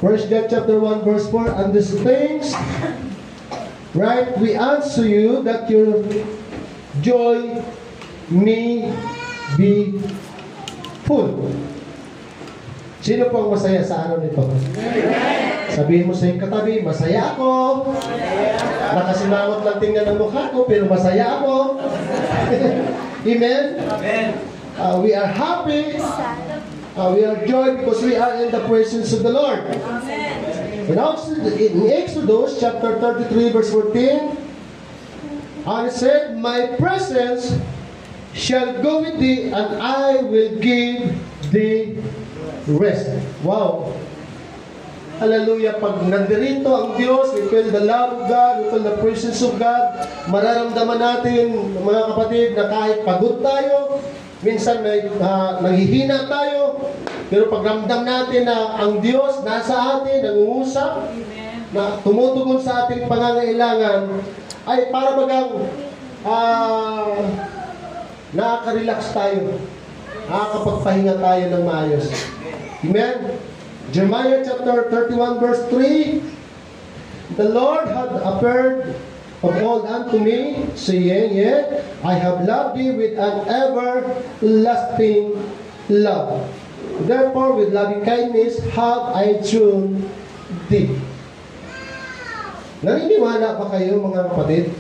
1 John chapter 1 verse 4, and these things, right, we answer you that your joy may be full. Sino po ang masaya sa araw nito? Sabihin mo sa iyong katabi, masaya ako. Nakasimangot lang tingnan ang mukha ko, pero masaya ako. Amen? We are happy. We are joy because we are in the presence of the Lord. In Exodus chapter 33 verse 14, and it said, my presence shall go with thee, and I will give thee rest. Wow. Hallelujah. Pag nandirito ang Diyos, we feel the love of God, we feel the presence of God, mararamdaman natin, mga kapatid, na kahit pagod tayo, minsan naghihina tayo, pero pagramdam natin na ang Diyos nasa atin, nangungusap, na tumutugon sa ating pangangailangan, ay para bagang nakaka-relax tayo, nakakapagpahinga tayo ng maayos. Amen? Jeremiah chapter 31 verse 3, the Lord had appeared of old unto me, saying, yet I have loved thee with an everlasting love. Therefore, with loving kindness have I drawn thee. Naniniwala pa kayo, mga kapatid,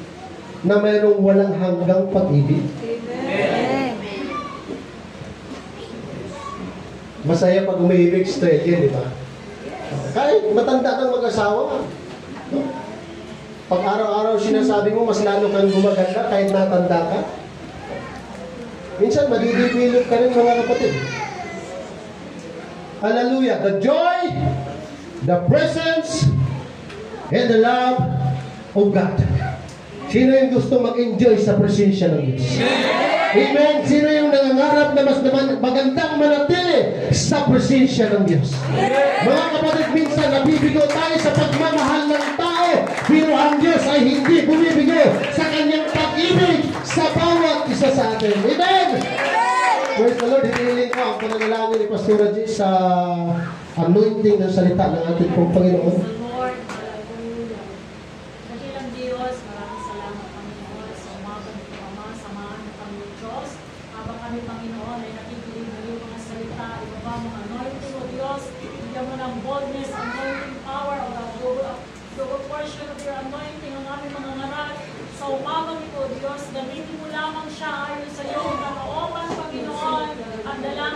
na mayroong walang hanggang pag-ibig? Amen. Masaya pag umiibig, straight yan, di ba? Kahit matanda kang mag-asawa, no? Pag araw-araw sinasabi mo, mas lalo kang gumaganda kahit natanda ka. Minsan, madidibilog ka rin, mga kapatid. Hallelujah! The joy, the presence, and the love of God. Sino yung gusto mag-enjoy sa presensya ng Diyos? Amen! Sino yung nangangarap na mas magandang manatili sa presensya ng Diyos? Mga kapatid, minsan nabibigo tayo sa pagmamahal ng tao, pero ang Diyos ay hindi bumibigo sa kanyang pag-ibig sa bawat isa sa atin. Amen! Praise the Lord, hinihiling ko ang pananalangin ni Pastor G sa anointing ng salita ng ating pong Panginoon.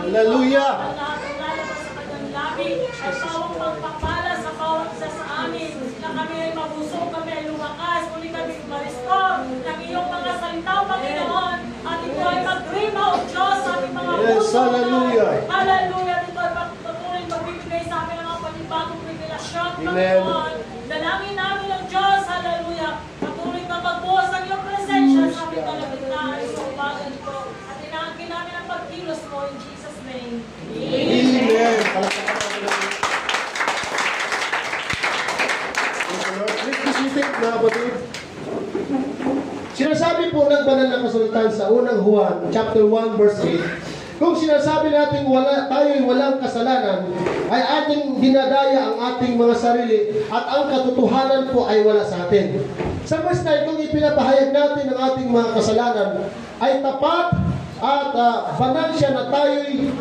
Hallelujah! Ang lalabas sa kanyang labi ay pawang magpapala sa bawat isa sa amin, na kami ay mabusog, kami ay lumakas, muli kami marestore ng iyong mga salita, Panginoon, at ito ay mag-rima o Diyos sa aming mga puso. Hallelujah! Hallelujah! Ito ay patuloy magbibigay sa amin ng mga panibagong revelasyon, Panginoon. Dalangin namin ang Diyos, hallelujah, patuloy na magbuhos ang iyong presensya sa aming kalagitnaan sa umaga nito. At inaangkin namin ang pagkilos mo in Jesus' name. Amen. Mga kapatid, sinasabi po ng banal na kasulatan sa unang Juan, chapter 1, verse 8, kung sinasabi natin tayo'y walang kasalanan, ay ating dinadaya ang ating mga sarili at ang katotohanan po ay wala sa atin. Sa verse 9, kung ipinapahayag natin ang ating mga kasalanan, ay tapat at banal siya na tayo'y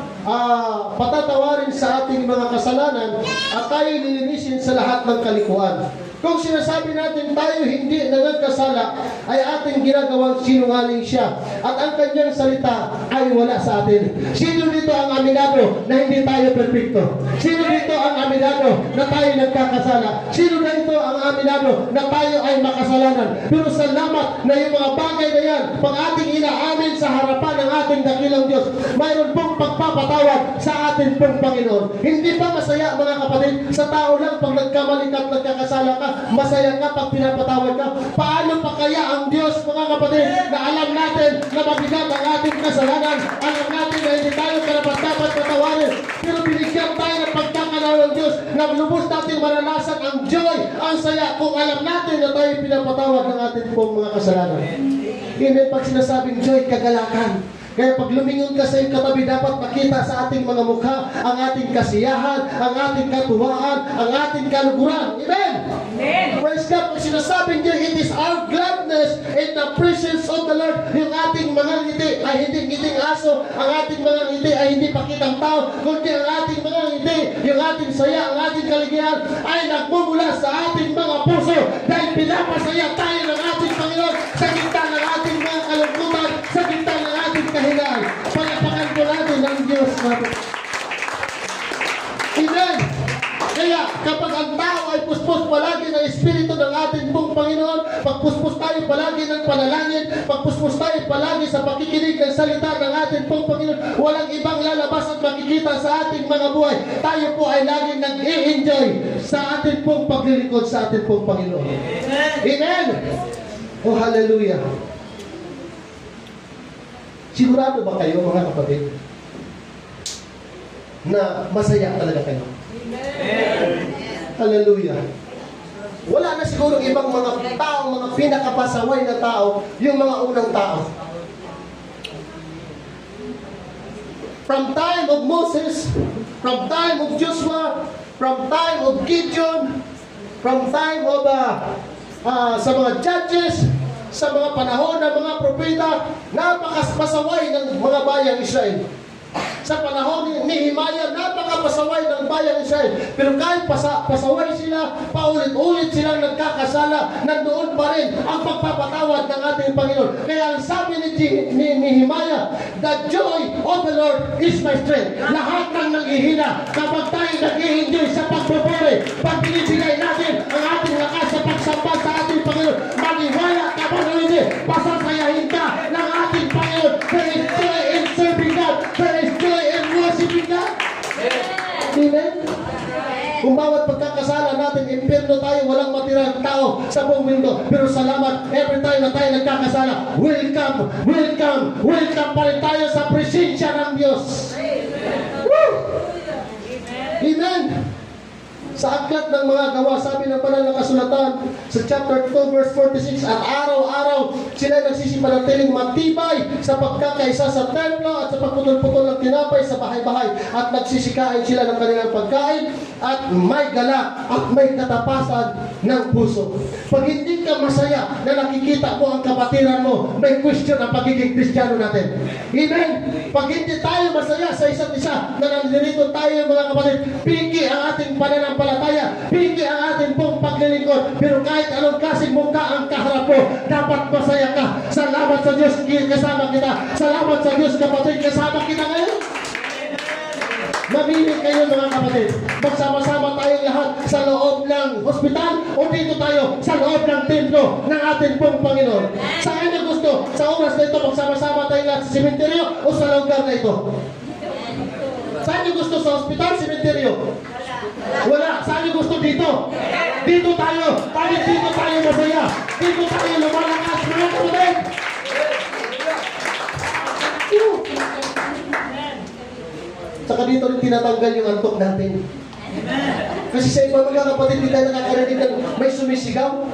patatawarin sa ating mga kasalanan at tayo'y lilinisin sa lahat ng kalikuan. Kung sinasabi natin tayo hindi nagkasala, ay ating ginagawang sinungaling siya at ang kanyang salita ay wala sa atin. Sino dito ang aminado na hindi tayo perfecto? Sino dito ang aminado na tayo nagkakasala? Sino dito ang aminado na tayo ay makasalanan? Pero salamat na yung mga bagay na yan, pag ating inaamin sa harapan ng ating dakilang Diyos, mayroon pong pagpapatawad sa ating pong Panginoon. Hindi ba masaya, mga kapatid, sa tao lang pag nagkamali ka at nagkakasala ka, masaya ka pag pinapatawad ka? Paano pa kaya ang Diyos, mga kapatid, na alam natin na mabigat ang ating kasalanan, alam natin na hindi tayo karapat-dapat patawarin, pero binigyan tayo ng pagkakalaw ng Diyos na lubos natin maranasan ang joy, ang saya, kung alam natin na tayo pinapatawad ng ating pong mga kasalanan. Hindi pag sinasabing joy, kagalakan. Kaya pag lumingon ka sa iyong katabi, dapat makita sa ating mga mukha ang ating kasiyahan, ang ating katuwaan, ang ating kaluguran. Amen? Amen. Praise God. Pag sinasabing niya, it is our gladness in the presence of the Lord. Yung ating mga ngiti ay hindi ngiting aso, ang ating mga ngiti ay hindi pakitang tao, kundi ang ating mga ngiti, yung ating saya, ang ating kaligayahan ay nagmumula sa ating mga puso dahil pinapasaya tayo ng ating Panginoon sa gitna ng ating mga kalungkutan, sa gitna ng ating kahinaan. Palapakan po natin ang Diyos natin. Amen! Kaya kapag ang tao ay puspos palagi ng Espiritu ng ating pong Panginoon, pagpuspos tayo palagi ng panalangin, pagpuspos tayo palagi sa pakikinig ng salita ng ating pong Panginoon, walang ibang lalabas at makikita sa ating mga buhay. Tayo po ay laging nag-i-enjoy sa ating pong paglilingkod sa ating pong Panginoon. Amen! Oh, hallelujah! Sigurado ba kayo, mga kapatid, na masaya talaga kayo? Hallelujah. Wala na siguro ibang mga tao, mga pinakapasaway na tao, yung mga unang tao. From time of Moses, from time of Joshua, from time of Gideon, from time of sa mga judges, sa mga panahon ng mga propeta, napakapasaway ng mga bayang Israel. Sa panahon ni Nehemiah, napakapasaway ng bayang Israel. Pero kahit pasaway sila, paulit-ulit silang nagkakasala, nandoon pa rin ang pagpapatawad ng ating Panginoon. Kaya ang sabi ni Nehemiah, the joy of the Lord is my strength. Lahat ng nanghihina, kapag tayo nag-i-enjoy sa pagpupuri, pag binibigay natin ang ating lakas sa pagsamba sa ating Panginoon, maniwala ka ba na hindi, pasasayahin ka ng ating Panginoon. There is joy in serving God. There is joy in worshiping God. Amen? Kung bawat pagkakasala natin, impyerno tayo, walang matirang tao sa buong mundo. Pero salamat, every time na tayo nagkakasala, welcome, welcome, welcome pa rin tayo sa presensya ng Diyos. Woo! Amen! Sa aklat ng mga gawa, sabi ng banal na kasulatan sa chapter 2 verse 46, at araw-araw sila nagsisipanatiling matibay sa pagkakaisa sa templo at sa pagputol-putol ng tinapay sa bahay-bahay, at nagsisikain sila ng kanilang pagkain at may galak at may katapasan ng puso. Pag hindi ka masaya na nakikita mo ang kapatiran mo, may question ang pagiging Kristiyano natin. Amen? Pag hindi tayo masaya sa isa't isa na nandito tayo, mga kapatid, piki ang ating pananampalataya, piki ang ating pong paglilingkod. Pero kahit anong klaseng mukha ang kaharap mo, dapat masaya ka. Salamat sa Diyos, kasama kita. Salamat sa Diyos, kapatid, kasama kita ngayon. Mamili kayo, mga kapatid. Magsama-sama tayong lahat sa loob ng hospital o dito tayo sa loob ng templo ng ating pong Panginoon. Saan niyo gusto? Sa oras na ito, magsama-sama tayong lahat sa sementeryo o sa lugar na ito? Saan niyo gusto? Sa hospital, sementeryo? Wala. Saan niyo gusto? Dito? Dito tayo. Dito tayo masaya. Dito tayo lumalakas, mga kapatid. Saka dito rin tinatanggal yung antok natin. Kasi sa iba, mga kapatid, hindi tayo nakakarinig ng may sumisigaw.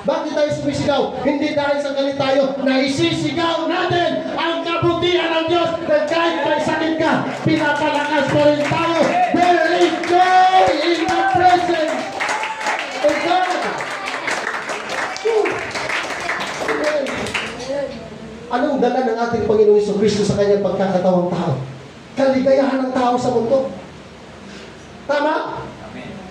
Bakit tayo sumisigaw? Hindi dahil sa galit tayo, naisisigaw natin ang kabutihan ng Diyos. Dahil kahit may sakit ka, pinapalakas pa rin tayo. There is joy in the presence of God. Anong dala ng ating Panginoon Jesucristo sa kanyang pagkakatawang tao? Kaligayahan ng tao sa mundo. Tama?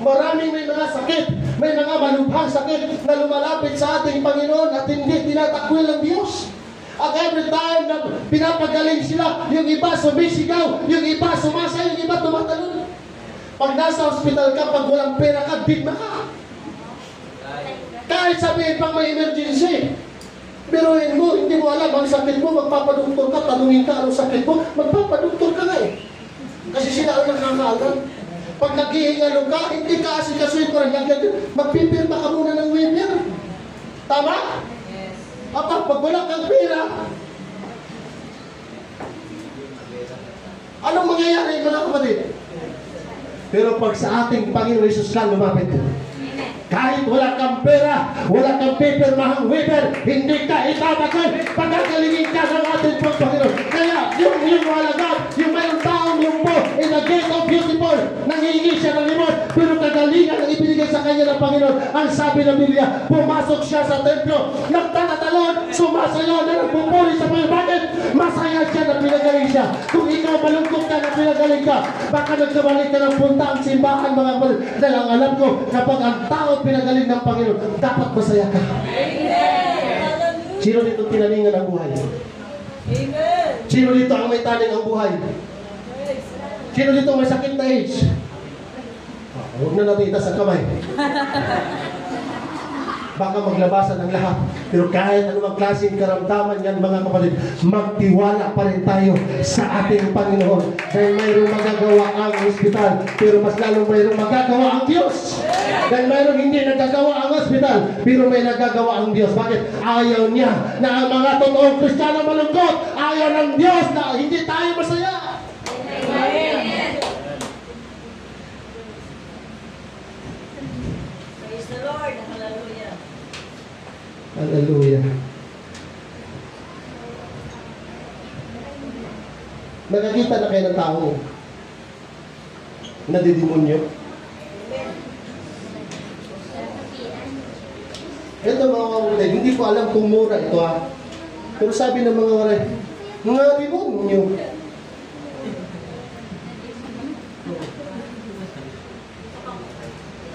Maraming may mga sakit, may mga malubhang sakit na lumalapit sa ating Panginoon at hindi tinatakwil ng Diyos. At every time na pinapagaling sila, yung iba sumisigaw, yung iba sumasa, yung iba tumatalon. Pag nasa hospital ka, pag walang pera ka, bigma ka. Kahit sabihin pang may emergency, pero hindi mo alam ang sakit mo, magpapadoktor ka, tanungin ka anong sakit mo, magpapadoktor ka nga eh. Kasi sila ang nakakaalam. Pag naghihingalo ka, hindi ka asikasuin ko rin. Magpipirma ka muna ng waiver. Tama? Yes. Pag wala kang pera, anong mangyayari, mga kapatid? Pero pag sa ating Panginoon Jesus ka lumapit, Kahit wala kang pera, wala kang pipirmahang waiver, hindi ka itatakay. Pagagalingin ka ng ating Panginoon. Kaya yung walagad, yung mayroong taong lumpo in the gate of beautiful, nangihingi siya ng limon, pero kagalingan ang ibinigay sa kanya ng Panginoon. Ang sabi ng Biblia, pumasok siya sa templo, nagtatatalon, sumasayaw na nagpupuri sa Panginoon. Bakit? Masaya siya na pinagaling siya. Kung ikaw malungkot ka na pinagaling ka, baka nagkabalik ka ng punta ang simbahan, mga kapatid. Dahil ang alam ko, kapag ang tao pinagaling ng Panginoon, dapat masaya ka. Amen. Sino dito tinaningan ang buhay? Amen. Sino dito ang may taning ang buhay? Sino dito may sakit na age? Huwag na natin itaas ang kamay. Baka maglabasan ang lahat. Pero kahit anumang klaseng karamdaman yan, mga kapatid, magtiwala pa rin tayo sa ating Panginoon. Dahil mayroong magagawa ang ospital, pero mas lalong mayroong magagawa ang Diyos. Dahil mayroong hindi nagagawa ang ospital, pero may nagagawa ang Diyos. Bakit? Ayaw niya na ang mga totoong Kristiyano malungkot. Ayaw ng Diyos na hindi tayo masaya. Amen. Praise the Lord. Hallelujah. Hallelujah. Nakakita na kayo ng tao na didemonyo? Ito mga kapatid, hindi ko alam kung mura ito ha. Pero sabi ng mga waray, mga demonyo.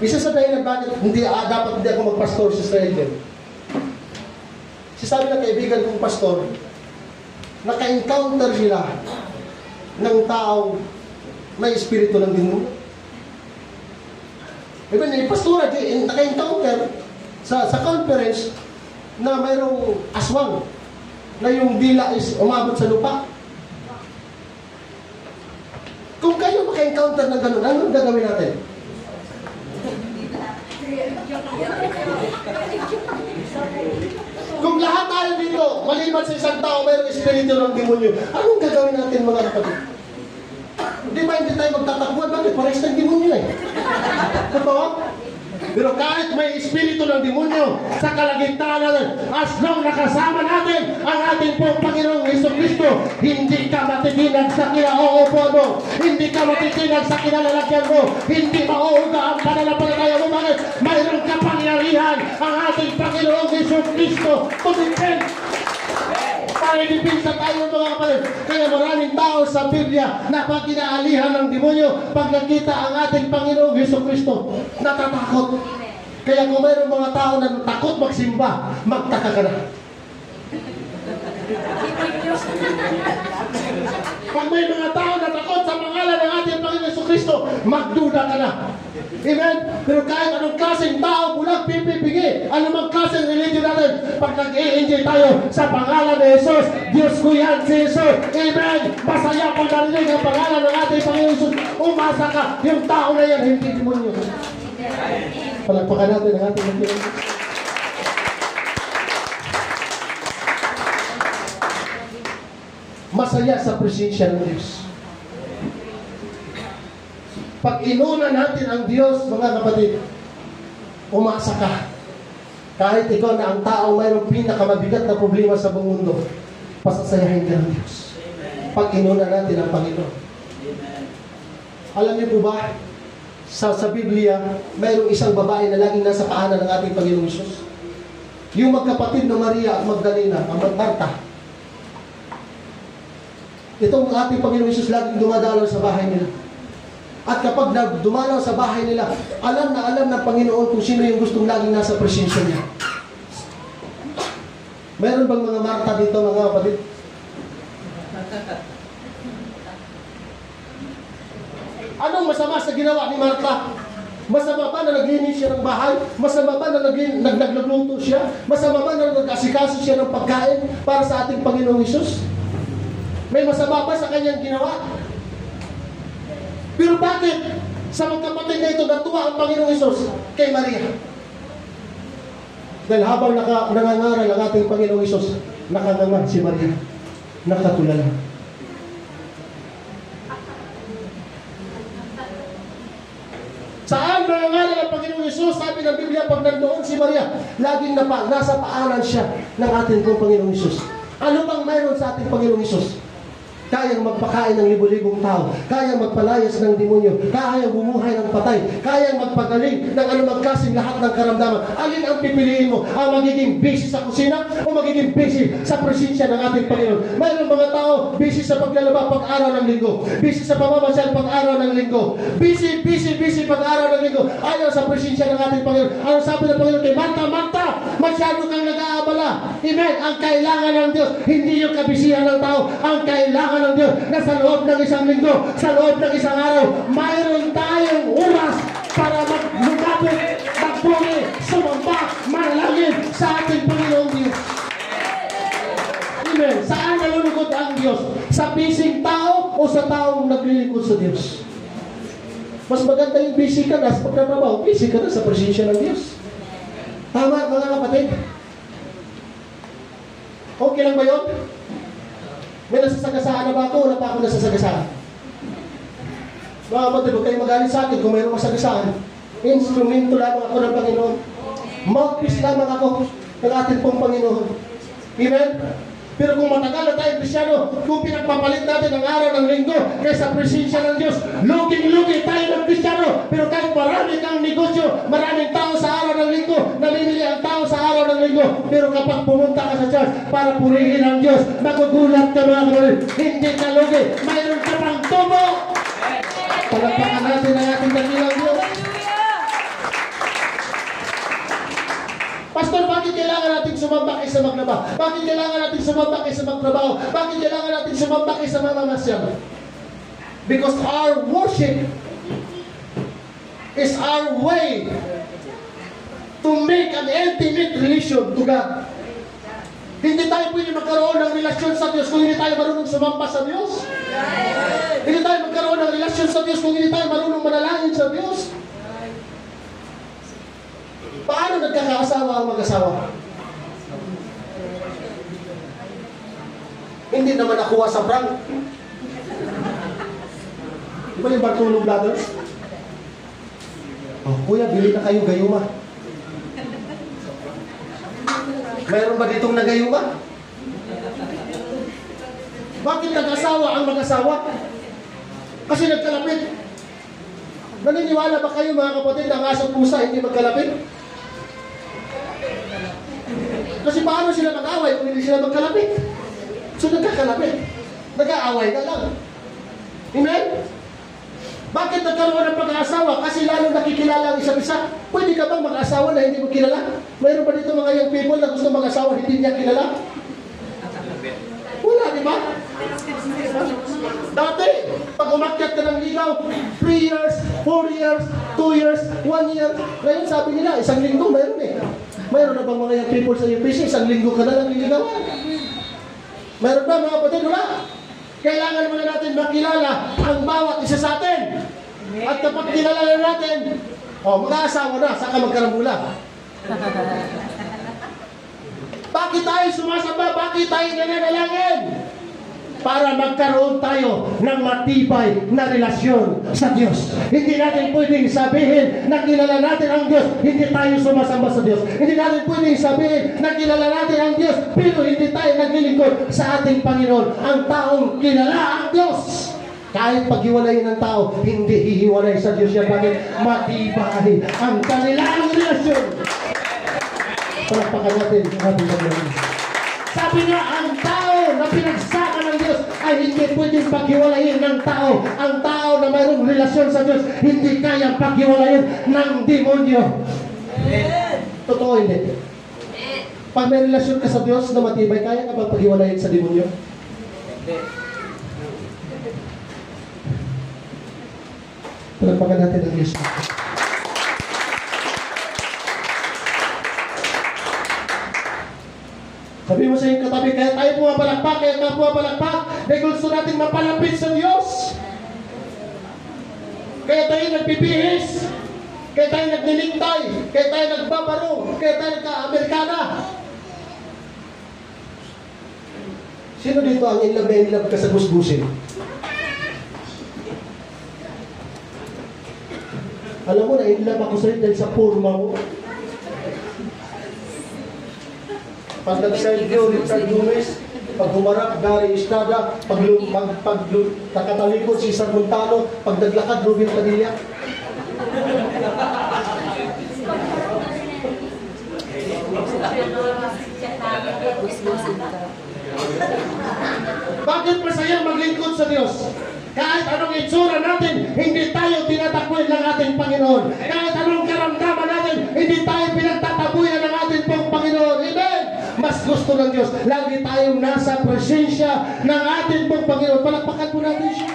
Isa sa dahilan bakit dapat hindi ako magpastor sa Israel. Sabi ng kaibigan kong pastor, naka-encounter sila ng tao may espiritu ng demonyo. Even yung pastor, naka-encounter sa conference na mayroong aswang na yung dila is umabot sa lupa. Kung kayo maka-encounter ng ganun, anong gagawin natin? Kung lahat tayo dito, maliban sa isang tao, mayroong espiritu ng demonyo, anong gagawin natin, mga kapatid? Di ba hindi tayo magtatakbuhan? Bakit? Parehas ng demonyo eh. Totoo? Pero kahit may espiritu ng demonyo sa kalagitnaan natin, as long nakasama natin ang ating pong Panginoong Jesucristo, hindi ka matitinag sa kinauupo mo, hindi ka matitinag sa kinalalagyan mo, hindi mauuga ang pananampalataya mo. Bakit? Mayroong kapangyarihan ang ating Panginoong Jesucristo to defend. Paridipinsa tayo, mga kapatid. Kaya maraming tao sa Biblia na pag kinaalihan ng demonyo, pag nakita ang ating Panginoong Jesucristo, natatakot. Kaya kung mayroong mga tao na takot magsimba, magtaka ka na. Pag may mga tao na takot sa pangalan ng ating Panginoong Jesucristo, magduda ka na. Amen? Pero kahit anong klaseng tao, bulag, pipipingi, anumang klaseng religion natin, pag nag-i-enjoy tayo sa pangalan ni Jesus, Diyos ko yan si Jesus. Amen? Masaya pag narinig ang pangalan ng ating Panginoong Jesus. Umasa ka, yung tao na yan, hindi demonyo. Palagpakan natin ang ating Panginoon. Masaya sa presensya ng Diyos. Pag inuna natin ang Diyos, mga kapatid, umasa ka. Kahit ikaw na ang tao mayroong pinakamabigat na problema sa buong mundo, pasasayahin ka ng Diyos. Pag inuna natin ang Panginoon. Alam niyo po ba, sa Biblia, mayroong isang babae na laging nasa paanan ng ating Panginoong Hesus. Yung magkapatid na Maria at Magdalena, ang Marta. Itong ating Panginoong Hesus laging dumadalaw sa bahay nila. At kapag dumalaw sa bahay nila, alam ng Panginoon kung sino yung gustong laging nasa presensya niya. Meron bang mga Marta dito, mga kapatid? Anong masama sa ginawa ni Marta? Masama ba na naglinis siya ng bahay? Masama ba na nagluto siya? Masama ba na nag-asikaso siya ng pagkain para sa ating Panginoong Hesus? May masama ba sa kanyang ginawa? Pero bakit sa magkapatid na ito natuwa ang Panginoong Hesus kay Maria? Dahil habang nangangaral ang ating Panginoong Hesus, nakanganga si Maria, nakatulala. Saan ba pangalan ng Panginoong Hesus, sabi ng Biblia, pag nandoon si Maria, laging nasa paanan siya ng ating pong Panginoong Hesus. Ano bang mayroon sa ating Panginoong Hesus? Kayang magpakain ng libo-libong tao, kayang magpalayas ng demonyo, kayang bumuhay ng patay, kayang magpagaling ng anumang klaseng lahat ng karamdaman. Alin ang pipiliin mo? Ang magiging busy sa kusina o magiging busy sa presensya ng ating Panginoon? Mayroong mga tao busy sa paglalaba pag-araw ng linggo, busy sa pamamasyal pag-araw ng linggo, busy pag-araw ng linggo, ayaw sa presensya ng ating Panginoon. Ano sabi ng Panginoon kay Marta? Marta, masyado kang nag-aabala. Amen. Ang kailangan ng Diyos, hindi yung kabisihan ng tao. Ang kailangan ng Diyos na sa loob ng isang linggo, sa loob ng isang araw, mayroon tayong oras para lumapit, magpuri, sumamba, manalangin sa ating Panginoong Diyos. Amen. Saan nalulugod ang Diyos? Sa bising tao o sa taong naglilingkod sa Diyos? Mas maganda yung busy ka na sa pagtatrabaho, busy ka na sa presensya ng Diyos. Tama, mga kapatid? Okay lang ba yun? May nasasagasaan na ba ako? Wala pa ako nasasagasaan. Mga kapatid, huwag kayong magalit sa akin kung mayroong masagasaan. Instrumento lamang ako ng Panginoon. Mouthpiece lamang ako ng ating pong Panginoon. Amen? Pero kung matagal na tayong Kristyano, kung pinagpapalit natin ang araw ng linggo kaysa presensya ng Diyos, luging-lugi tayo ng Kristyano. Pero kahit marami kang negosyo, maraming tao sa araw ng linggo, namimili ang tao sa araw ng linggo. Pero kapag pumunta ka sa church para purihin ang Diyos, magugulat ka mga kapatid, hindi ka lugi. Mayroon ka pang tubo. Palagpakan natin ang ating dakilang Diyos. Pastor, bakit kailangan natin sumamba kaysa maglaba? Bakit kailangan natin sumamba kaysa magtrabaho? Bakit kailangan natin sumamba kaysa mamamasyal? Because our worship is our way to make an intimate relation to God. Hindi tayo pwede magkaroon ng relasyon sa Diyos kung hindi tayo marunong sumamba sa Diyos. Hindi tayo magkaroon ng relasyon sa Diyos kung hindi tayo marunong manalangin sa Diyos. Paano nagkakaasawa ang mag-asawa? Hindi naman nakuha sa prank. Di ba yung Bartolo Brothers? Oh, kuya, bili na kayo gayuma. Mayroon ba ditong nagayuma? Bakit nag-asawa ang mag-asawa? Kasi nagkalapit. Naniniwala ba kayo mga kapatid na ang aso at pusa hindi magkalapit? Kasi paano sila mag-away kung hindi sila magkalapit? So nagkakalapit. Nag-aaway na lang. Amen? Bakit nagkaroon ng pag-aasawa? Kasi lalo nakikilala ang isa't isa. Pwede ka bang mag-asawa na hindi mo kilala? Mayroon ba dito mga young people na gusto mag-asawa hindi niya kilala? Wala, di ba? Dati, pag umakyat ka ng ligaw, 3 years, 4 years, 2 years, 1 year. Ngayon sabi nila, isang linggo, mayroon eh. Mayroon na bang mga young people sa UPC, isang linggo ka na lang liligawan? Mayroon ba mga kapatid? Wala. Kailangan muna natin makilala ang bawat isa sa atin. At kapag kilala na natin, mag-aasawa na, saka magkarambula. Bakit tayo sumasamba? Bakit tayo nananalangin? Para magkaroon tayo ng matibay na relasyon sa Diyos. Hindi natin pwedeng sabihin na kilala natin ang Diyos, hindi tayo sumasamba sa Diyos. Hindi natin pwedeng sabihin na kilala natin ang Diyos, pero hindi tayo naglilingkod sa ating Panginoon. Ang taong kilala ang Diyos, kahit paghiwalayin ng tao, hindi hihiwalay sa Diyos yan. Bakit? Matibay ang kanilang relasyon. Palakpakan natin ang ating Panginoon. Sabi nga, ang tao na pinagsama ng Diyos ay hindi pwedeng paghiwalayin ng tao. Ang tao na mayroong relasyon sa Diyos, hindi kayang paghiwalayin ng demonyo. Totoo hindi. Pag may relasyon ka sa Diyos na matibay, kaya ka bang paghiwalayin sa demonyo? Palagpakan natin ang Diyos. Sabi mo sa iyong katabi, kaya tayo pumapalakpak, dahil gusto natin mapalapit sa Diyos. Kaya tayo nagbibihis, kaya tayo nagnilintay, kaya tayo nagbabarong, kaya tayo nagka-Amerikana. Sino dito ang in love ka sa gusgusin? Alam mo, na-inlove ako sa'yo dahil sa forma mo. Pag nag-selfie, Richard Gomez, pag humarap, Gary Estrada, pag nakatalikod si Cesar Montano, pag naglakad, Ruben Padilla. Bakit masaya maglingkod sa Diyos? Kahit anong itsura natin, hindi tayo tinatakbuhan ng ating Panginoon. Kahit anong karamdaman natin, hindi tayo pinagtatabuyan ng ating pong Panginoon. Amen! Mas gusto ng Diyos, lagi tayong nasa presensya ng ating pong Panginoon. Palakpakan po natin siya.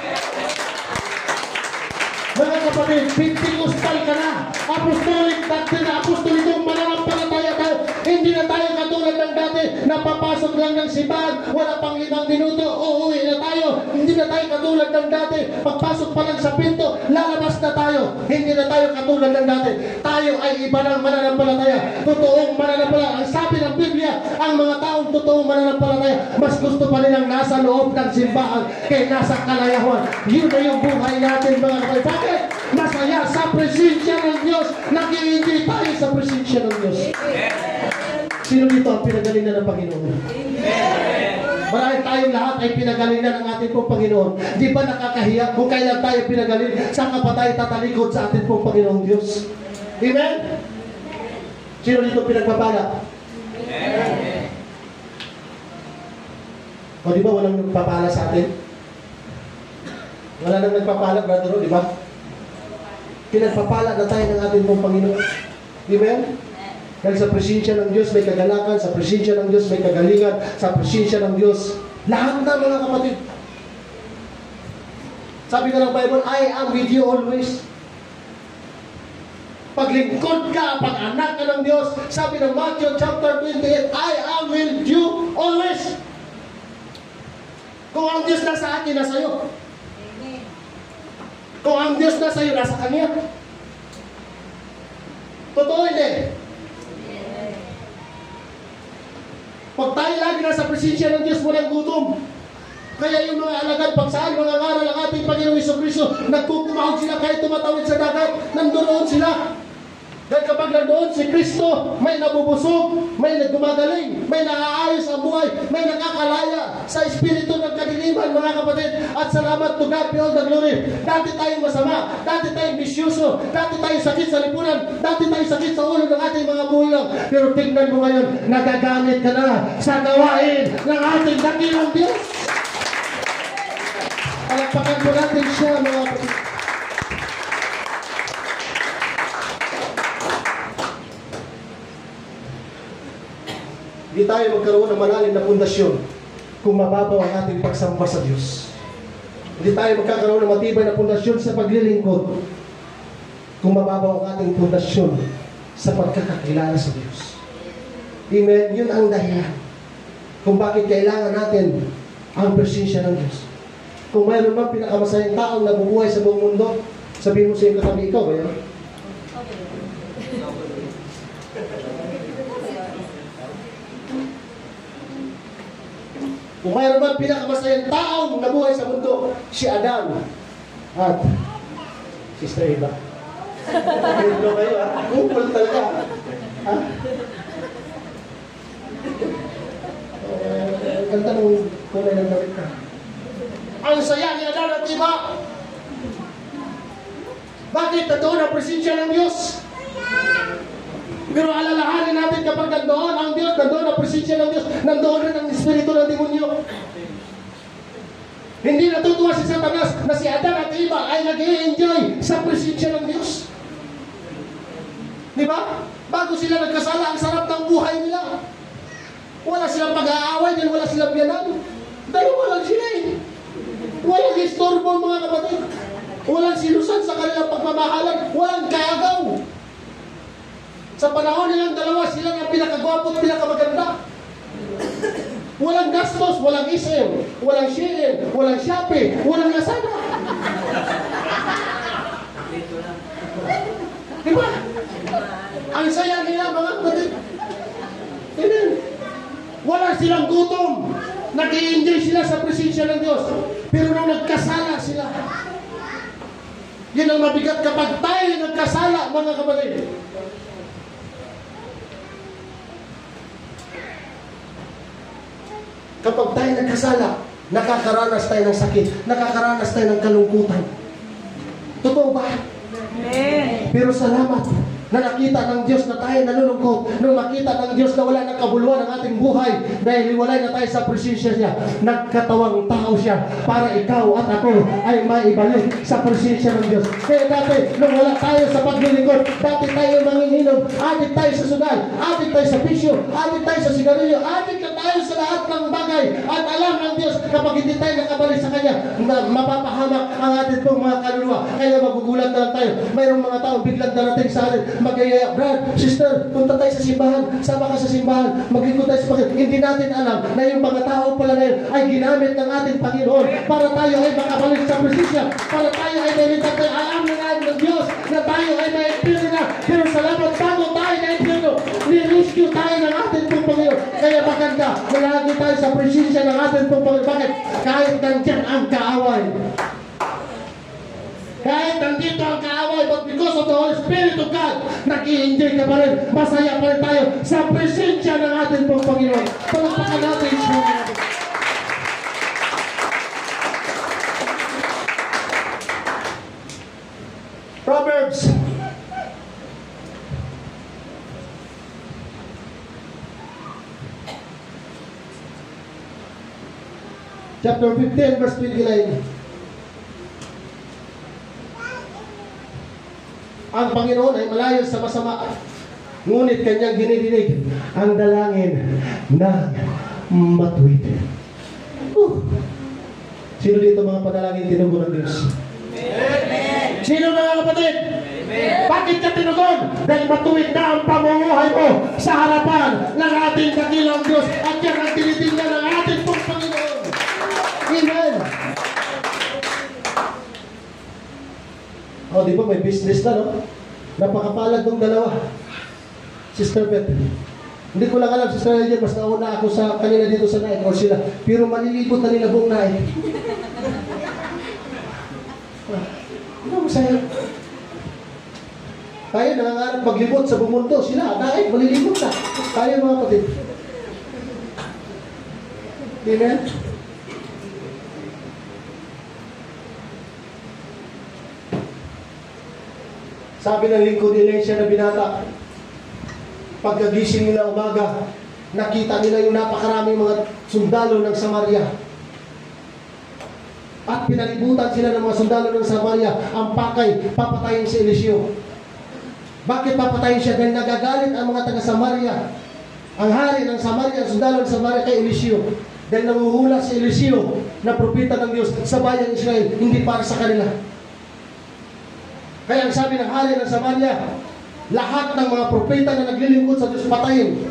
Mga kapatid, Pentecostal ka na. Apostolic doctrine, apostolikong mananampalataya tayo. Hindi na tayo katulad ng dati, napapasok lang ng simbahan, wala pang 5 minuto, uuwi na tayo. Hindi na tayo katulad ng dati, pagpasok pa lang sa pinto, lalabas na tayo. Hindi na tayo katulad ng dati. Tayo ay iba ng mananampalataya. Totoong mananampalataya. Ang sabi ng Biblia, ang mga taong totoong mananampalataya, mas gusto pa nilang nasa loob ng simbahan kay nasa kalayawan. Yun na yung buhay natin, mga kapatid. Bakit? Masaya sa presensya ng Diyos. Nag-i-enjoy tayo sa presensya ng Diyos. Sino dito ang pinagalingan ng Panginoon? Marahil tayong lahat ay pinagalingan ng ating pong Panginoon. Di ba nakakahiya kung kailan tayo pinagaling, saan ka pa tayo tatalikod sa ating pong Panginoong Diyos? Amen? Sino dito pinagpapala? O di ba walang nagpapala sa atin? Wala nang nagpapala, brother, di ba? Pinagpapala na tayo ng ating pong Panginoon. Amen? Dahil sa presensya ng Diyos may kagalakan, sa presensya ng Diyos may kagalingan, sa presensya ng Diyos, lahat na mga kapatid. Sabi nga ng Bible, I am with you always. Paglingkod ka, pag-anak ka ng Diyos, sabi ng Matthew chapter 28, I am with you always. Kung ang Diyos nasa akin, nasa iyo. Kung ang Diyos nasa iyo, nasa Kanya. Totoo hindi. Pag tayo lagi nasa presensya ng Diyos, walang gutom. Kaya yung mga alagad, pag saan mga ngaral ang ating Panginoong Jesucristo, nagkukumahog sila kahit tumatawid sa dagat, nandoon sila. Dahil kapag nandoon si Kristo, may nabubusog, may nagumagaling, may naaayos ang buhay, may nakakalaya sa espiritu ng kadiliman, mga kapatid. At salamat to God, be all the glory. Dati tayong masama, dati tayong bisyoso, dati tayong sakit sa lipunan, dati tayong sakit sa ulo ng ating mga bulang. Pero tingnan mo ngayon, nagagamit ka na sa gawain ng ating dakilang Diyos. Palakpakan po natin siya, mga kapatid. Hindi tayo magkaroon ng malalim na pundasyon kung mababaw ang ating pagsamba sa Diyos. Hindi tayo magkakaroon ng matibay na pundasyon sa paglilingkod kung mababaw ang ating pundasyon sa pagkakakilala sa Diyos. Amen? Yun ang dahilan kung bakit kailangan natin ang presensya ng Diyos. Kung mayroon bang pinakamasayang taong nabubuhay sa buong mundo, sabihin mo sa iyong katabi, ikaw ba yan? Kung mayroon bang pinakamasayang taong nabuhay sa mundo, si Adam at Sister Eva. Pagkakilo kayo, ha? Kupul talaga. Ha? Ganda ng kulay ng damit ka. Ang saya ni Adam at Eva. Bakit? Nandoon ang presensya ng Diyos. Pero alalahanin natin kapag nandoon ang Diyos, nandoon ang presensya ng Diyos, nandoon rin ang espiritu ng demonyo. Hindi natutuwa si Satanas na si Adan at Eva ay nag-i-enjoy sa presensya ng Diyos. Di ba? Bago sila nagkasala, ang sarap ng buhay nila. Wala silang pag-aaway dahil wala silang biyanan. Dahil walang sila eh. Walang istorbo, mga kapatid. Walang silusan sa kanilang pagmamahalan. Walang kaagaw. Sa panahon nilang dalawa, sila ang pinakagwapo at pinakamaganda. Walang gastos, walang isem, walang Shein, walang Shopee, walang Lazada. Diba? Ang saya nila, mga kapatid. Amen. Wala silang gutom. Nag-i-enjoy sila sa presensya ng Diyos. Pero nung nagkasala sila, Yun ang mabigat kapag tayo nagkasala, mga kapatid. Kapag tayo nagkasala, nakakaranas tayo ng sakit, nakakaranas tayo ng kalungkutan. Totoo ba? Amen. Pero salamat na nakita ng Diyos na tayo nalulungkot, nung makita ng Diyos na wala ng kabuluhan ang ating buhay dahil hiwalay na tayo sa presensya niya. Nagkatawang tao siya para ikaw at ako ay maibalik sa presensya ng Diyos. Kaya dati, nung wala tayo sa paglilingkod, dati tayo manginginom, adik tayo sa sugal, adik tayo sa bisyo, adik tayo sa sigarilyo, adik na tayo sa lahat ng bagay. At alam ng Diyos, kapag hindi tayo nakabalik sa Kanya, na mapapahamak ang ating pong mga kaluluwa. Kaya magugulat na lang tayo. Mayroong mga tao biglang darating sa atin, magayaya, Brad, sister, punta tayo sa simbahan, sama ka sa simbahan, maglingkod tayo sa Panginoon. Hindi natin alam na yung mga tao pala na yun ay ginamit ng ating Panginoon para tayo ay makabalik sa presensya, para tayo ay nalitan tayo. Alam na natin ng Diyos na tayo ay may impirno na. Pero salamat, bago tayo na impirno, ni-rescue tayo ng ating pong Panginoon. Kaya maganda, malagi tayo sa presensya ng ating pong Panginoon. Bakit? Kahit nandyan ang kaaway. Kahit nandito ang kaaway, but because of the Holy Spirit of God, nag-i-enjoy ka pa rin, masaya pa rin tayo sa presensya ng ating pong Panginoon. Palakpakan natin siya. Proverbs chapter 15 verse 29. Ang Panginoon ay malayo sa masama, ngunit kanyang dinidinig ang dalangin na matuwid. Sino dito mga panalangin tinugon ng Diyos? Amen. Sino mga kapatid? Amen. Bakit ka tinugon? Dahil matuwid na ang pamumuhay mo sa harapan ng ating dakilang Diyos at yan ang tinitingnan ng ating pong Panginoon. Amen. Oh, di ba may business na, no? Napakapalag ng dalawa. Sister Beth. Hindi ko lang alam, Sister Elgin, mas nauna ako sa kanila dito sa night or sila. Pero malilibot na nila buong night. Ano masaya? Tayo nangangarap maglibot sa buong mundo. Sila, night, malilibot na. Tayo mga kapatid. Amen? Sabi ng lingkod ni Elisha na binata, pagkagising nila umaga, nakita nila yung napakaraming mga sundalo ng Samaria. At pinalibutan sila ng mga sundalo ng Samaria. Ang pakay, papatayin si Eliseo. Bakit papatayin siya? Dahil nagagalit ang mga taga-Samaria. Ang hari ng Samaria, ang sundalo ng Samaria kay Eliseo. Dahil nanguhula si Eliseo na propeta ng Diyos sa bayang Israel, hindi para sa kanila. Kaya ang sabi ng hari ng Samaria, lahat ng mga propeta na naglilingkod sa Diyos patayin,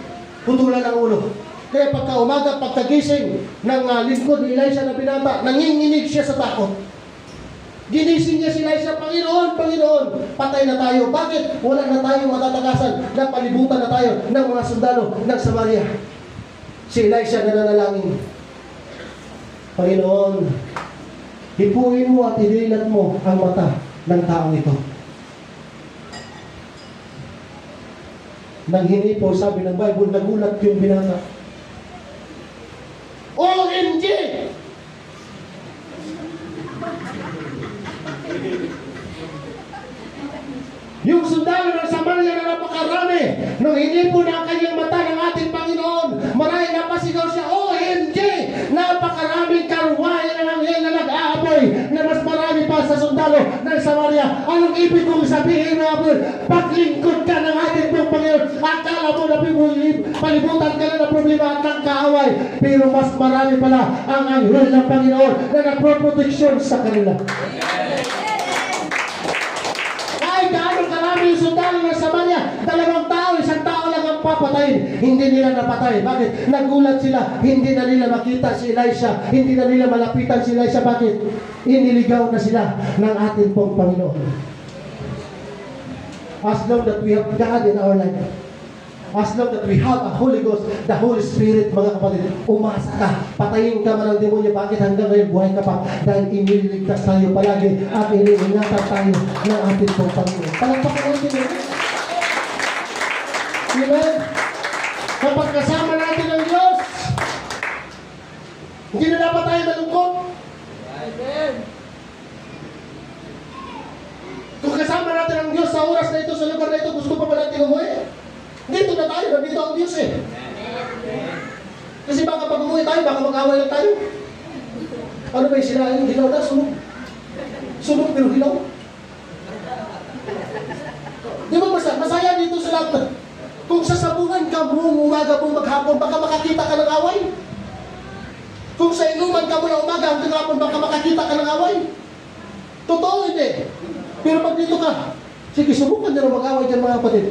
putulan ang ulo. Kaya pagka umaga, pagkagising ng lingkod ni Elisha na binata, nanginginig siya sa takot. Ginising niya si Elisha, Panginoon, Panginoon, patay na tayo. Bakit? Wala na tayo matatagasan na palibutan na tayo ng mga sundalo ng Samaria. Si Elisha nananalangin, Panginoon, hipuin mo at idilat mo ang mata ng taong ito. Nang hinipo, sabi ng Bible, nagulat yung binata. OMG! Yung sundalo ng Samaria na napakarami, nung hinipo na ang kanyang mata ng ating Panginoon, marahil napasigaw siya, OMG! Napakaraming karwahe ng anghel na nag-aapoy na mas marami pa sa sundalo ng Samaria. Anong ibig kong sabihin, mga kapatid? Paglingkod ka ng ating Panginoon, akala mo na palibutan ka na ng problema at ng kaaway, pero mas marami pala ang anghel ng Panginoon na nagproproteksyon sa kanila. Kahit gaano karami yung sundalo ng Samaria, 2 tao, 1 tao lang ang papatayin. Hindi nila napatay. Bakit? Nagulat sila. Hindi na nila makita si Elisha. Hindi na nila malapitan si Elisha. Bakit? Iniligaw na sila ng ating pong Panginoon. As long that we have God in our life, As long that we have a Holy Ghost, the Holy Spirit, mga kapatid, umasa ka. Patayin ka man ng demonyo. Bakit hanggang ngayon buhay ka pa? Dahil iniligtas tayo palagi at iniingatan tayo ng ating pong Panginoon. Palagpakan natin yun. Amen? Kapag kasama natin ang Diyos, hindi na dapat tayo malungkot. Amen. Kung kasama natin ang Diyos sa oras na ito, sa lugar na ito, gusto pa ba natin umuwi? Dito na tayo, nandito ang Diyos eh. Kasi baka pag umuwi tayo, baka mag-away lang tayo. Ano ba yung sinain? Hilaw na, sunog. Sunog pero hilaw. Di ba masaya dito sa lahat? Kung sasabungan ka buong umaga, buong maghapon, baka makakita ka ng away. Kung sa inuman ka mula umaga hanggang hapon, baka makakita ka ng away. Totoo hindi. Pero pag dito ka, sige, subukan nyo na mag-away dyan mga kapatid.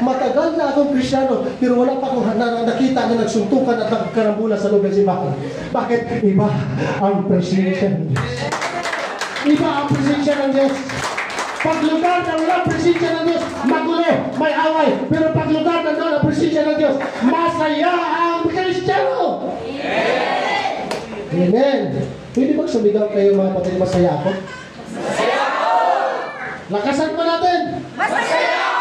Matagal na akong Kristyano, pero wala pa akong nakita na nagsuntukan at nagkarambula sa loob ng simbahan. Bakit? Iba ang presensya ng Diyos. Iba ang presensya ng Diyos. Pag lugar na wala presensya ng Diyos, magulo, may away. Pero pag lugar na wala presensya ng Diyos, masaya ang Kristyano. Amen. Pwede bang sumigaw kayo mga kapatid, masaya ako? Masaya ako! Lakasan pa natin! Masaya ako!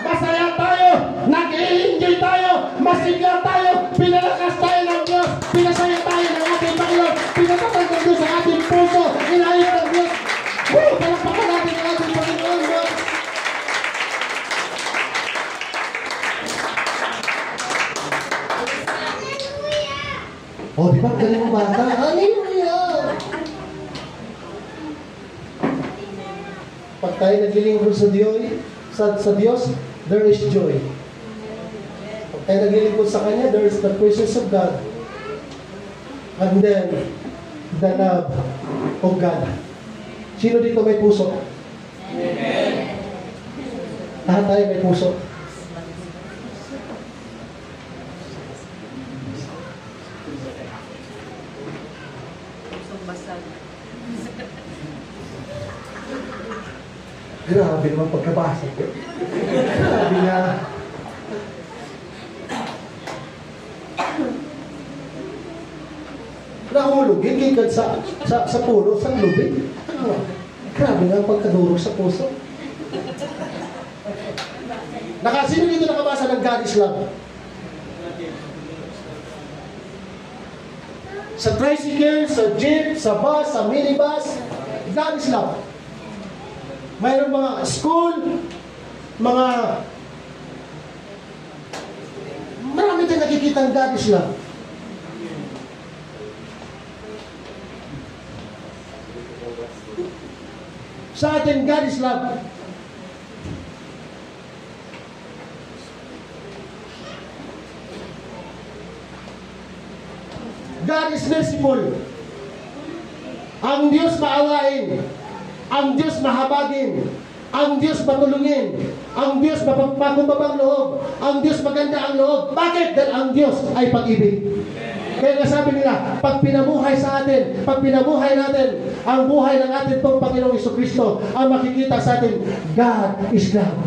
Masaya tayo! Nag-i-enjoy tayo! Masigla tayo! Pinalakas tayo ng Diyos! Pinasaya tayo ng ating Panginoon! Pinatatag ng Diyos sa ating puso! Inayos ng Diyos! Woo! Palakpakan natin ang ating Panginoon! Diyos! Oh, di ba? Galing mo bata? Hallelujah! Pag tayo naglilingkod sa Diyos, sa Diyos, there is joy. Pag tayo naglilingkod sa Kanya, there is the presence of God. And then, the love of God. Sino dito may puso? Amen. Lahat tayo may puso. Grabe naman pagkabasa ko. Grabe nga. Nahulog, higit sa puno, sa lubid. Grabe nga ang pagkadurog sa puso. Sino dito nakabasa ng God is Love? Sa tricycle, sa jeep, sa bus, sa minibus, God is Love. Mayroon mga school, mga marami tayong nakikita ang God is Love. Sa atin, God is Love. God is merciful. Ang Diyos maawain. Ang Diyos mahabagin. Ang Diyos matulungin. Ang Diyos mapakumbabang loob. Ang Diyos maganda ang loob. Bakit? Dahil ang Diyos ay pag-ibig. Kaya nga sabi nila, pag pinabuhay sa atin, pag pinabuhay natin ang buhay ng ating pong Panginoong Jesucristo, ang makikita sa atin, God is love.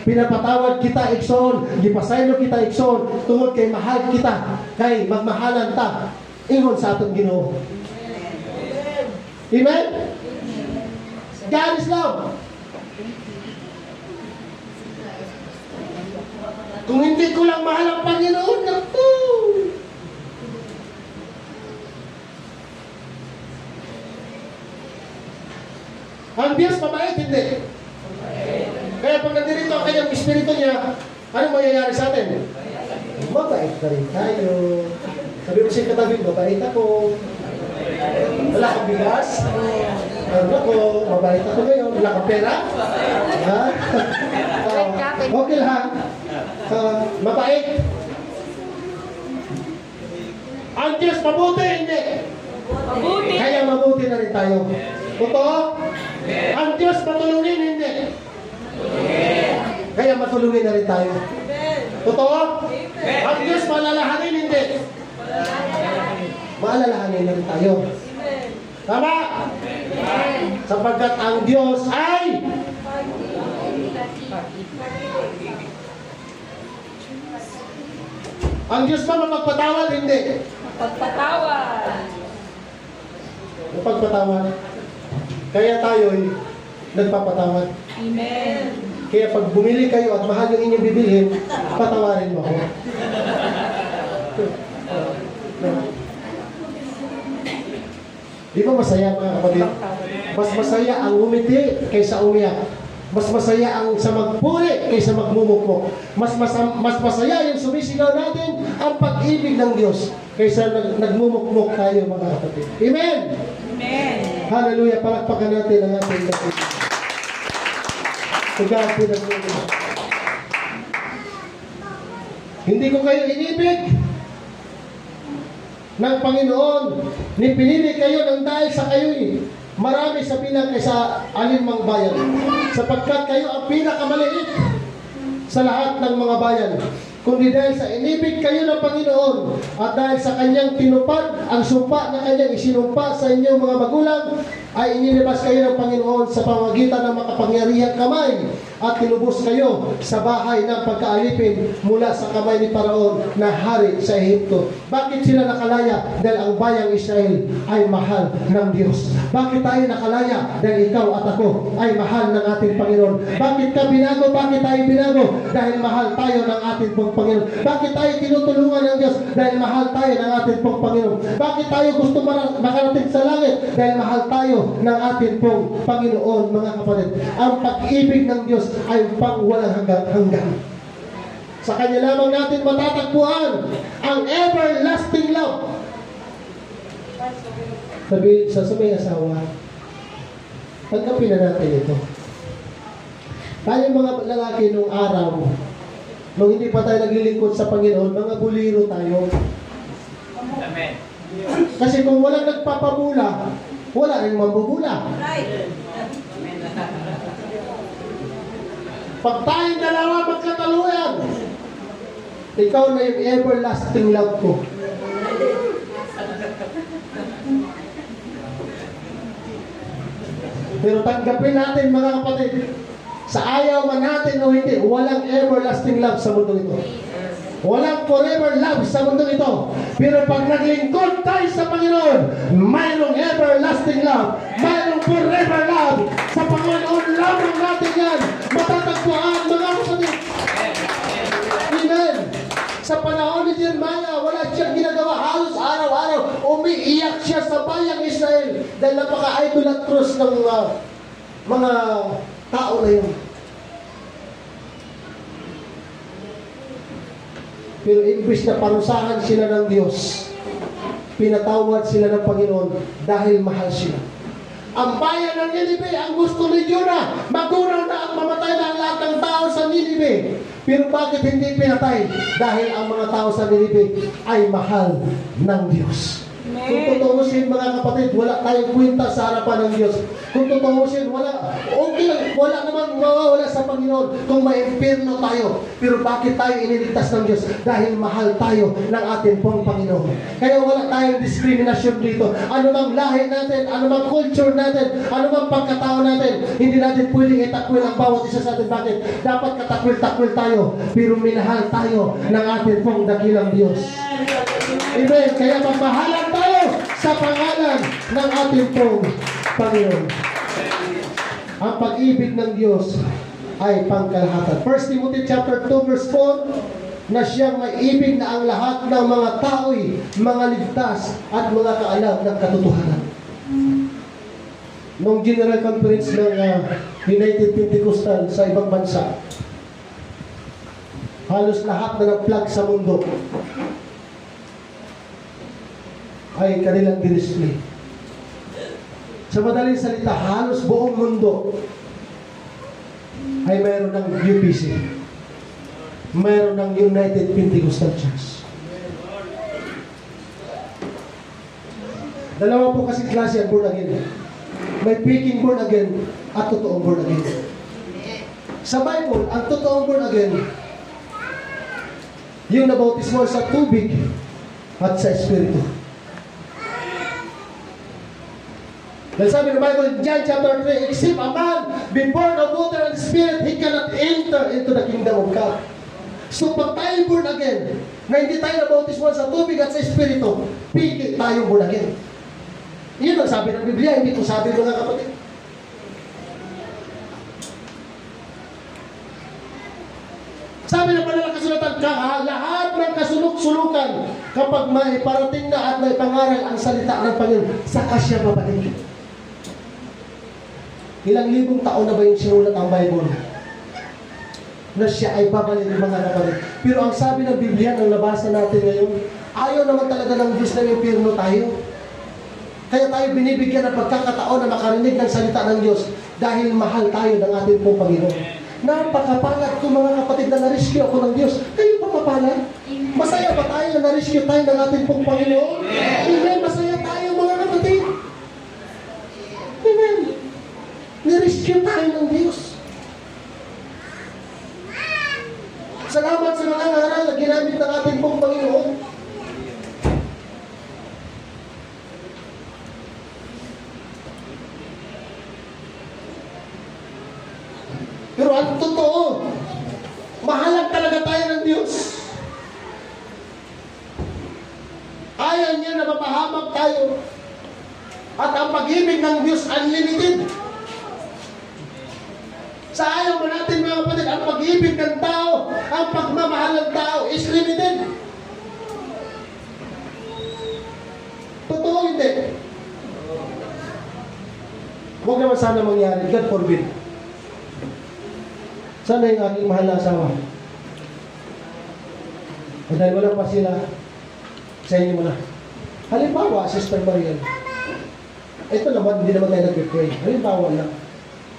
Pinapatawad kita, Ikson. Gipasaylo kita, Ikson. Tungod kay mahal kita. Kay magmahalan ta. Ingon sa atong Ginoo. Amen? God is love. Kung hindi ko lang mahal ang Panginoon, naku! Ang Diyos mabait, hindi. Kaya pag nandirito ang kanyang espiritu niya, anong mangyayari sa atin? Mabait na rin tayo. Sabi mo siya katabi, mabait ako. Wala kang bigas? Ano ako, mabait ako ngayon. Wala kang pera? Ha? Okay lang. Mabait. Ang Diyos mabuti, hindi. Mabuti. Kaya mabuti na rin tayo. Totoo? Ang Diyos matulungin, hindi. Kaya matulungin na rin tayo. Totoo? Ang Diyos malalahanin, hindi. Maalalahanin na rin tayo. Tama? Sapagkat ang Diyos ay Ang Diyos ba mapagpatawad? Hindi. Pagpatawad. Mapagpatawad. Kaya tayo'y nagpapatawad. Amen. Kaya pag bumili kayo at mahal yung inyong bibilhin, patawarin mo ako. Di ba masaya mga kapatid? Mas masaya ang umiti kaysa umiyak. Mas masaya ang sa magpuri kaysa magmumukmok. Mas masaya yung sumisigaw natin ang pag-ibig ng Diyos kaysa nagmumukmok tayo mga kapatid. Amen! Amen. Hallelujah! Palakpakan natin ang ating kapatid. Tugaan po ng Diyos. Hindi ko kayo inibig ng Panginoon. Pinili kayo ng dahil sa kayo'y marami sa bilang kaysa alinmang bayan. Sapagkat kayo ang pinakamaliit sa lahat ng mga bayan. Kundi dahil sa inibig kayo ng Panginoon at dahil sa kanyang tinupad ang sumpa na kanyang isinumpa sa inyong mga magulang, ay inilabas kayo ng Panginoon sa pamamagitan ng makapangyarihang kamay at tinubos kayo sa bahay ng pagkaalipin mula sa kamay ni Paraon na hari sa Ehipto. Bakit sila nakalaya? Dahil ang bayang Israel ay mahal ng Diyos. Bakit tayo nakalaya? Dahil ikaw at ako ay mahal ng ating Panginoon. Bakit ka binago? Bakit tayo binago? Dahil mahal tayo ng ating pong Panginoon. Bakit tayo tinutulungan ng Diyos? Dahil mahal tayo ng ating pong Panginoon. Bakit tayo gusto makarating sa langit? Dahil mahal tayo ng ating pong Panginoon, mga kapatid. Ang pag-ibig ng Diyos ay pang walang hanggan. Sa Kanya lamang natin matatagpuan ang everlasting love. Sabi sa may asawa, tanggapin na natin ito. Tayo mga lalaki nung araw, nung hindi pa tayo naglilingkod sa Panginoon, mga buliro tayo. Amen. Kasi kung walang nagpapabula, wala rin mambubula. Right. Pag tayong dalawa magkataluyan, ikaw na yung everlasting love ko. Pero tanggapin natin mga kapatid, sa ayaw man natin o hindi, walang everlasting love sa mundo ito. Walang forever love sa mundo ito. Pero pag naglingkod tayo sa Panginoon, mayroong everlasting love, mayroong forever love. Sa Panginoon lamang natin yan matatagpuan, mga kapatid. Amen. Sa panahon ni Jeremiah, wala siyang ginagawa. Halos araw-araw, umiiyak siya sa bayang Israel dahil napaka-idolatros ng mga tao na yun. Pero imbis na parusahan sila ng Diyos, pinatawad sila ng Panginoon dahil mahal sila. Ang bayan ng Ninive, ang gusto ni Jonah, maguraw na ang mamatay na ang lahat ng tao sa Ninive. Pero bakit hindi pinatay? Dahil ang mga tao sa Ninive ay mahal ng Diyos. Kung tutuusin mga kapatid, wala tayong kwenta sa harapan ng Diyos. Kung tutuusin, okay lang, wala namang mawawala sa Panginoon kung ma-impierno tayo. Pero bakit tayo iniligtas ng Diyos? Dahil mahal tayo ng ating pong Panginoon. Kaya wala tayong diskriminasyon dito. Ano mang lahi natin, ano mang culture natin, ano mang pagkatao natin, hindi natin pwedeng itakwil ang bawat isa sa atin. Bakit? Dapat katakwil-takwil tayo, pero minahal tayo ng ating pong dakilang Diyos. Amen. Kaya magmahalan tayo sa pangalan ng ating pong Panginoon. Ang pag-ibig ng Diyos ay pangkalahatan. 1 Timothy chapter 2 verse 4, na siyang may ibig na ang lahat ng mga tao'y mga ligtas at mga kaalam ng katotohanan. Nung General Conference ng United Pentecostal sa ibang bansa, halos lahat na nag-plug sa mundo ay kanilang dinisplay. Sa madaling salita, halos buong mundo ay mayroon ng UPC. Mayroon ng United Pentecostal Church. Dalawa po kasi klase ang born again. May faking born again at totoong born again. Sa Bible, ang totoong born again, yung nabautismo sa tubig at sa Espiritu. Dahil sabi ng Bible in John chapter 3, except a man be born of water and spirit, he cannot enter into the kingdom of God. So pag tayo born again, na hindi tayo nabautismuhan sa tubig at sa Espiritu, pigit tayo born again. Yun ang sabi ng Biblia, hindi ko sabi mga kapatid. Sabi ng banal na kasulatan, lahat ng kasuluk-sulukan kapag may parating na at may pangaral ang salita ng Panginoon, saka siya babalik. Ilang libong taon na ba yung sinulat ang Bible? Na siya ay babalik, mga kapatid. Pero ang sabi ng Biblia, nang nabasa natin ngayon, ayaw naman talaga ng Diyos na impyerno tayo. Kaya tayo binibigyan ng pagkakataon na makarinig ng salita ng Diyos dahil mahal tayo ng ating pong Panginoon. Napakapalad ko mga kapatid na na-rescue ako ng Diyos. Kayo pa mapalad? Masaya ba tayo na na-rescue tayo ng ating pong Panginoon? Amen. Masaya tayo mga kapatid. Amen. Na-rescue tayo ng Diyos. Salamat sa mga ngaral na ginamit ng ating pong Panginoon. Pero ang totoo, mahalan talaga tayo ng Diyos. Ayaw niya na mapahamak tayo. At ang pag-ibig ng Diyos unlimited. Sa ayaw mo natin mga kapatid, ang pag-ibig ng tao, ang pagmamahal ng tao is limited. Totoo hindi. Huwag naman sana mangyari. God forbid. Sana yung aking mahal na asawa. O dahil wala pa sila, sa inyo muna. Halimbawa, Sister Mariel, ito naman, hindi naman tayo nag-pray. Halimbawa lang,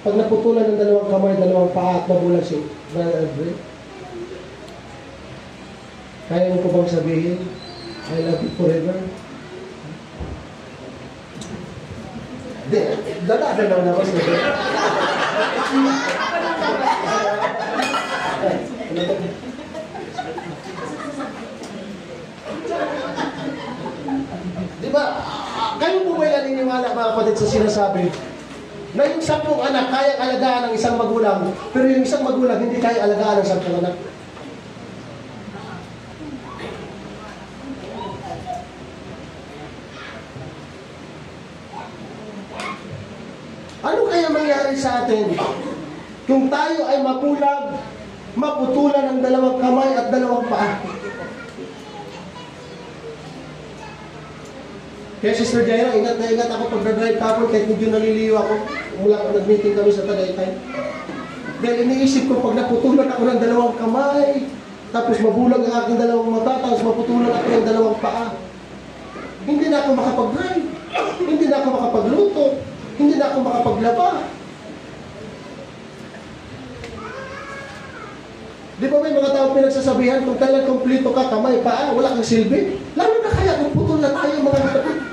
pag naputulan ng dalawang kamay, dalawang paa at mabulag si Brother Andre, kaya mo ko bang sabihin, I love you forever? Dala lang naman siya. Diba, kayo po ba naniniwala mga kapatid sa sinasabi na yung 10 anak kaya alagaan ng isang magulang, pero yung isang magulang hindi kaya alagaan ng 10 anak? Ano kaya mangyari sa atin kung tayo ay mapulag, maputulan ng dalawang kamay at dalawang paa? Kaya Sister Jaira, ingat na ingat ako pag na-drive tapon kahit medyo naliliw ako. Mula ko nag-meeting kami sa Tagaytay. Dahil iniisip ko pag naputulan ako ng dalawang kamay, tapos mabulag ang aking dalawang mata, tapos maputulan ako ng dalawang paa, hindi na ako makapag-drive, hindi na ako makapagluto, hindi na ako makapaglaba. Di ba may mga tao pinagsasabihan, kung kailan kumplito ka, kamay, paa, wala kang silbi? Lalo na kaya kung putol na tayo mga kapatid.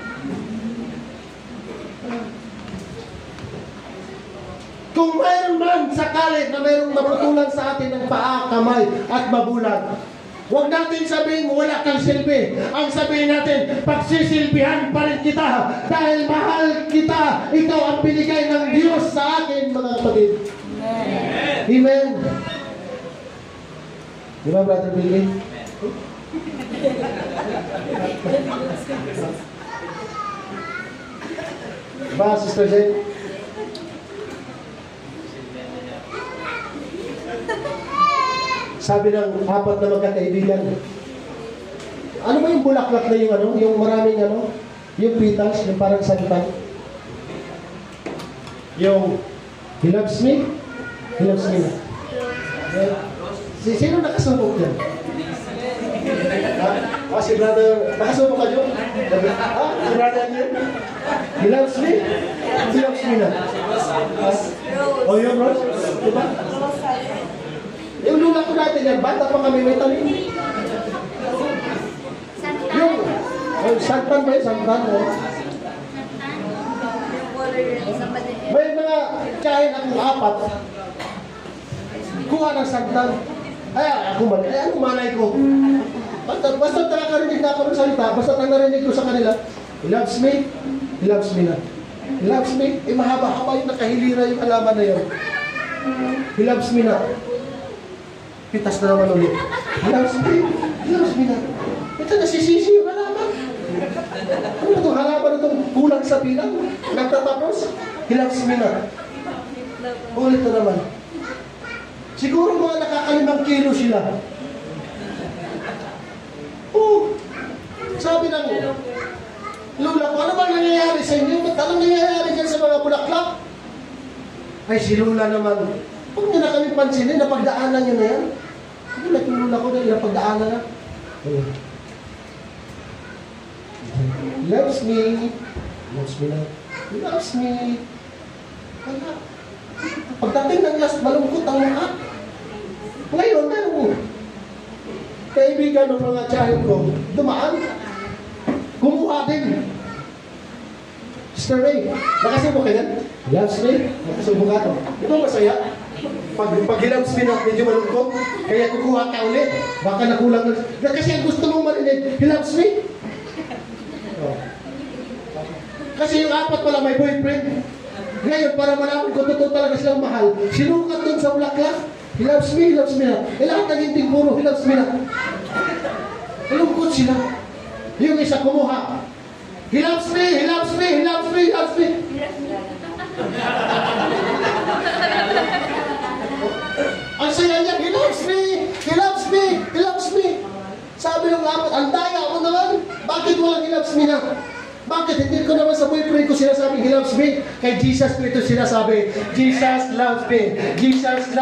Kung mayroon man sakali na mayroong maputulan sa atin ng paa, kamay, at mabulag, huwag natin sabihin wala kang silbi. Ang sabihin natin, pagsisilbihan pa rin kita dahil mahal kita. Ikaw ang binigay ng Diyos sa akin, mga kapatid. Amen. Amen. Di ba, Brother Billy? Diba, Sister Jen? Sabi ng 4 na magkakaibigan, ano ba yung bulaklak na yung ano? Yung maraming ano? Yung pitas, yung parang santan. Yung, he loves me? He loves me na. Sino nakasubok yan? Si Brother, nakasubok ka dyan? Si Brother yun? He loves me? He loves me na. O yun, Rose? Diba? Yung lula ko natin yan, bata pa kami, may talim. Yung santan ba yun? Santan, o? May mga kain akong 4. Kuha ng santan. Ay, ako mali. Ay, anong malay ko? Basta nakakarinig na ako ng salita, basta narinig ko sa kanila, he loves me, he loves me na. He loves me, mahaba-haba yung nakahilira yung alaman na yun. He loves me na. Pitas na naman ulit. He loves me na. Ito, nasisisi yung halaman. Ano ba itong halaman na itong kulang sa bilang? Nagtatapos? He loves me na. Ulit na naman. Siguro mga nakakalimang kilo sila. Oh, sabi ng lula ko, ano ba nangyayari sa inyo? Ba't anong nangyayari dyan sa mga bulaklak? Ay, si lula naman. Huwag niyo na kami pansinin, napagdaanan niyo na yan. Hindi na yung lula ko dahil napagdaanan na. He loves me. He loves me na. He loves me. Wala. Pagdating ng last, malungkot ang lahat. Ngayon, meron kaibigan ng mga tiyahin ko, dumaan, kumuha din. Sister Ray, nakasubo ka yan? Loves me? Nakasubo ka to. Ito masaya. Pag hilams me na medyo malungkot, kaya kukuha ka ulit. Baka nakulang na. Kasi ang gusto mong marinig, he loves me? Oh. Kasi yung apat pala may boyfriend. Ngayon, para malaman ko totoo talaga silang mahal, sinukat dun sa bulaklak. He loves me na. Lahat ng hindi puro, he loves me na. Malungkot sila. Yung isa kumuha. He loves me. Ang saya niya, he loves me. Sabi ng apat, ang daya ako naman. Bakit walang he loves me na? Bakit? Hindi ko naman sa boyfriend ko sinasabi, he loves me. Kay Jesus ko ito sinasabi, Jesus loves me. He loves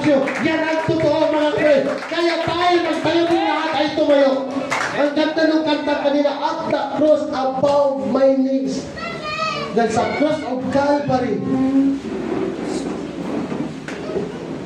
you. Yan ang totoo mga friend. Kaya tayo ng lahat ay tumayo. Ang ganda ng kanta kanina, at the cross above my knees. Dahil sa cross of Calvary,